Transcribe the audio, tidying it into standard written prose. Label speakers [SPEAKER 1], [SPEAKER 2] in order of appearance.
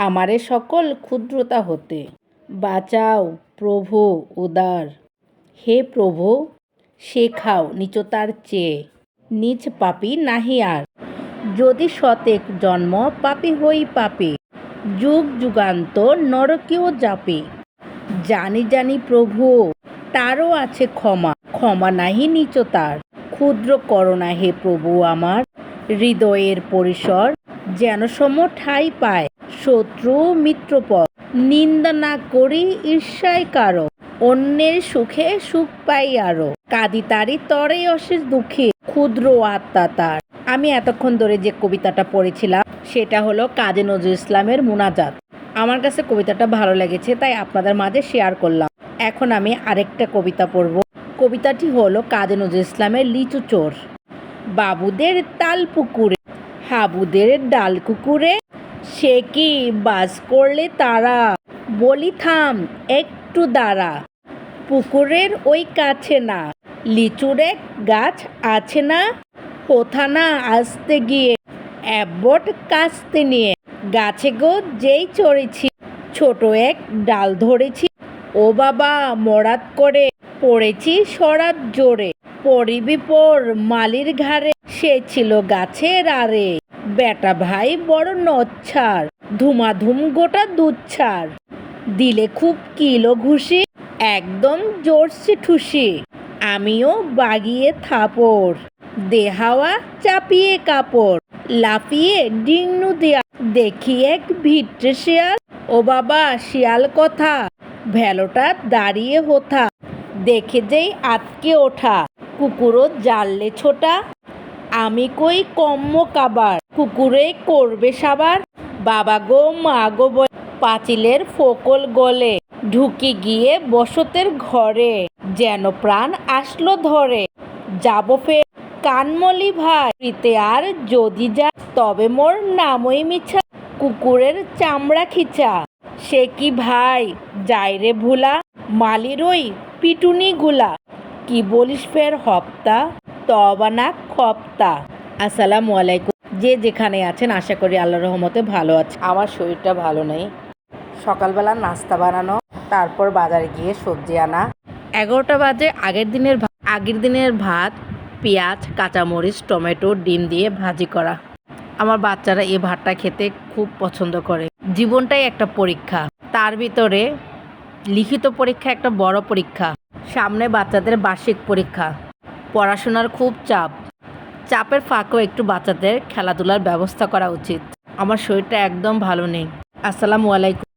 [SPEAKER 1] আমারে সকল ক্ষুদ্রতা হতে বাঁচাও প্রভু উদার। হে প্রভু, শেখাও নিচতার চেয়ে নিজ পাপী নাহি আর। যদি শতেক জন্ম পাপী হই পাপী, যুগ যুগান্তর নরকেও যাপি। জানি জানি প্রভু তারও আছে ক্ষমা, ক্ষমা নাহি নিচতার। ক্ষুদ্র করোনা হে প্রভু আমার, হৃদয়ের পরিসর যেন সম ঠাঁই পায়। শত্রু মিত্রপর নিন্দা না করি ঈর্ষায় কারো, অন্যের সুখে সুখ পাই আরো। কাঁদি তারি তরে অশেষ দুঃখে, ক্ষুদ্র আত্মা তার। আমি এতক্ষণ ধরে যে কবিতাটা পড়েছিলাম সেটা হলো কাজী নজরুল ইসলামের মুনাজাত। আমার কাছে কবিতাটা ভালো লেগেছে, তাই আপনাদের মাঝে শেয়ার করলাম। এখন আমি আরেকটা কবিতা পড়ব। কবিতাটি হলো কাজী নজরুল ইসলামের লিচু চোর। বাবুদের তাল পুকুরে, হাবুদের ডাল কুকুরে, সে কি বাস করলে তারা, বলি থাম একটু দাঁড়া। পুকুরের ওই কাছে না, লিচুর এক গাছ আছে না, কোথা না আসতে গিয়ে একবট কাস্তে নিয়ে। গাছে গো যেই চড়েছি, ছোট এক ডাল ধরেছি, ও বাবা মরাত করে পড়েছি সরাত জোরে। পড়িবি পর মালির ঘাড়ে, সে ছিল গাছের আরে। বেটা ভাই বড় নচ্ছার, ধুমাধুম গোটা দুচ্ছার। দিলে খুব কিলো ঘুষি, একদম জোরসে ঠুসি। আমিও বাগিয়ে থাপড়, দেহাওয়া চাপিয়ে কাপড়। লাফিয়ে ডিংনু দেয়া, দেখি এক ভিটে শিয়াল, ও বাবা শিয়াল কথা, ভেলোটা দাঁড়িয়ে হোথা। দেখে যেই আতকে ওঠা, কুকুরও জানলে ছোটা। আমি কই কম্ম কাবার, কুকুরে করবে সাবার। বাবা গো মা গো বলে পাঁচিলের ফোকল গলে, ঢুকে গিয়ে বসতের ঘরে, যেন প্রাণ আসলো ধরে। যাব ফের কানমলি ভাই, ফিরিতে আর যদি যা, তবে মোর নামই মিছা, কুকুরের চামড়া খিচা। সে কি ভাই যাই রে ভুলা, মালির ওই পিটুনি গুলা। কি বলিস ফের হপ্তা, তবা না খপ্তা। আসসালামু আলাইকুম। যে যেখানে আছেন আশা করি আল্লাহর রহমতে ভালো আছে। আমার শরীরটা ভালো নেই। সকালবেলা নাস্তা বানানো, তারপর বাজারে গিয়ে সবজি আনা। 11টা বাজে। আগের দিনের ভাত, পেঁয়াজ, কাঁচামরিচ, টমেটো, ডিম দিয়ে ভাজি করা। আমার বাচ্চারা এই ভাতটা খেতে খুব পছন্দ করে। জীবনটাই একটা পরীক্ষা, তার ভিতরে লিখিত পরীক্ষা একটা বড় পরীক্ষা। সামনে বাচ্চাদের বার্ষিক পরীক্ষা, পড়াশোনার খুব চাপ। চাপের ফাঁকেও একটু বাচ্চাদের খেলাধুলার ব্যবস্থা করা উচিত। আমার শরীরটা একদম ভালো নেই। আসসালামু আলাইকুম।